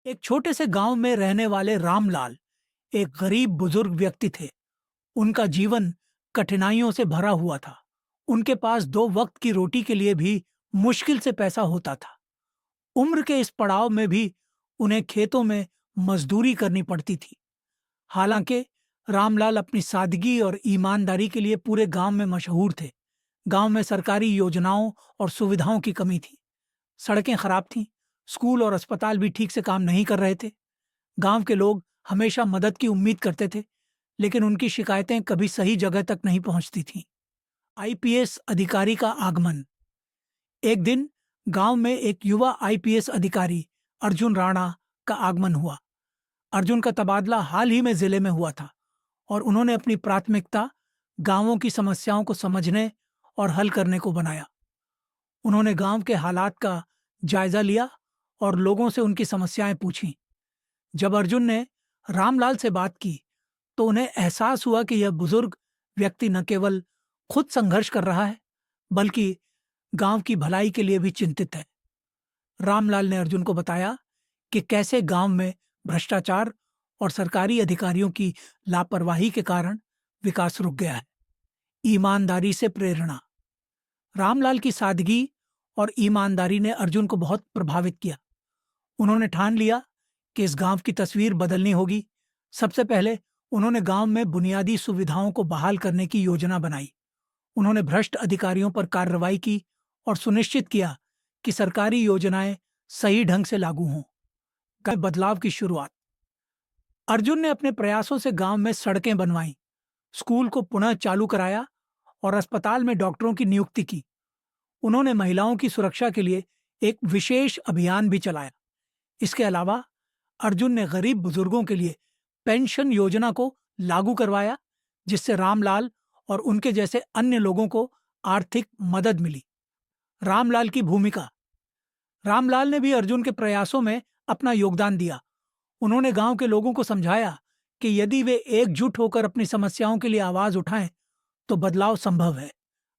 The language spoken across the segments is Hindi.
एक छोटे से गांव में रहने वाले रामलाल एक गरीब बुजुर्ग व्यक्ति थे। उनका जीवन कठिनाइयों से भरा हुआ था। उनके पास दो वक्त की रोटी के लिए भी मुश्किल से पैसा होता था। उम्र के इस पड़ाव में भी उन्हें खेतों में मजदूरी करनी पड़ती थी। हालांकि रामलाल अपनी सादगी और ईमानदारी के लिए पूरे गांव में मशहूर थे। गांव में सरकारी योजनाओं और सुविधाओं की कमी थी। सड़कें खराब थीं, स्कूल और अस्पताल भी ठीक से काम नहीं कर रहे थे। गांव के लोग हमेशा मदद की उम्मीद करते थे, लेकिन उनकी शिकायतें कभी सही जगह तक नहीं पहुंचती थीं। आईपीएस अधिकारी का आगमन। एक दिन गांव में एक युवा आईपीएस अधिकारी अर्जुन राणा का आगमन हुआ। अर्जुन का तबादला हाल ही में जिले में हुआ था और उन्होंने अपनी प्राथमिकता गांवों की समस्याओं को समझने और हल करने को बनाया। उन्होंने गांव के हालात का जायजा लिया और लोगों से उनकी समस्याएं पूछीं। जब अर्जुन ने रामलाल से बात की, तो उन्हें एहसास हुआ कि यह बुजुर्ग व्यक्ति न केवल खुद संघर्ष कर रहा है, बल्कि गांव की भलाई के लिए भी चिंतित है। रामलाल ने अर्जुन को बताया कि कैसे गांव में भ्रष्टाचार और सरकारी अधिकारियों की लापरवाही के कारण विकास रुक गया है। ईमानदारी से प्रेरणा। रामलाल की सादगी और ईमानदारी ने अर्जुन को बहुत प्रभावित किया। उन्होंने ठान लिया कि इस गांव की तस्वीर बदलनी होगी। सबसे पहले उन्होंने गांव में बुनियादी सुविधाओं को बहाल करने की योजना बनाई। उन्होंने भ्रष्ट अधिकारियों पर कार्रवाई की और सुनिश्चित किया कि सरकारी योजनाएं सही ढंग से लागू हों। गांव में बदलाव की शुरुआत। अर्जुन ने अपने प्रयासों से गांव में सड़कें बनवाईं, स्कूल को पुनः चालू कराया और अस्पताल में डॉक्टरों की नियुक्ति की। उन्होंने महिलाओं की सुरक्षा के लिए एक विशेष अभियान भी चलाया। इसके अलावा अर्जुन ने गरीब बुजुर्गों के लिए पेंशन योजना को लागू करवाया, जिससे रामलाल और उनके जैसे अन्य लोगों को आर्थिक मदद मिली। रामलाल की भूमिका। रामलाल ने भी अर्जुन के प्रयासों में अपना योगदान दिया। उन्होंने गांव के लोगों को समझाया कि यदि वे एकजुट होकर अपनी समस्याओं के लिए आवाज उठाएं, तो बदलाव संभव है।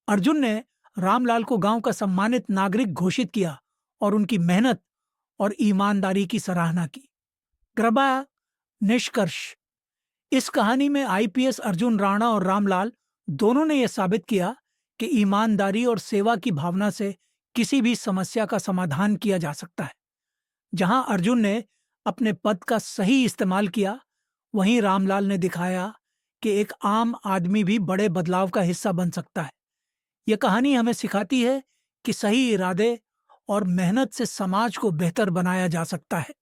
अर्जुन ने रामलाल को गांव का सम्मानित नागरिक घोषित किया और उनकी मेहनत और ईमानदारी की सराहना की। कृपया निष्कर्ष। इस कहानी में आईपीएस अर्जुन राणा और रामलाल दोनों ने यह साबित किया कि ईमानदारी और सेवा की भावना से किसी भी समस्या का समाधान किया जा सकता है। जहां अर्जुन ने अपने पद का सही इस्तेमाल किया, वहीं रामलाल ने दिखाया कि एक आम आदमी भी बड़े बदलाव का हिस्सा बन सकता है। यह कहानी हमें सिखाती है कि सही इरादे और मेहनत से समाज को बेहतर बनाया जा सकता है।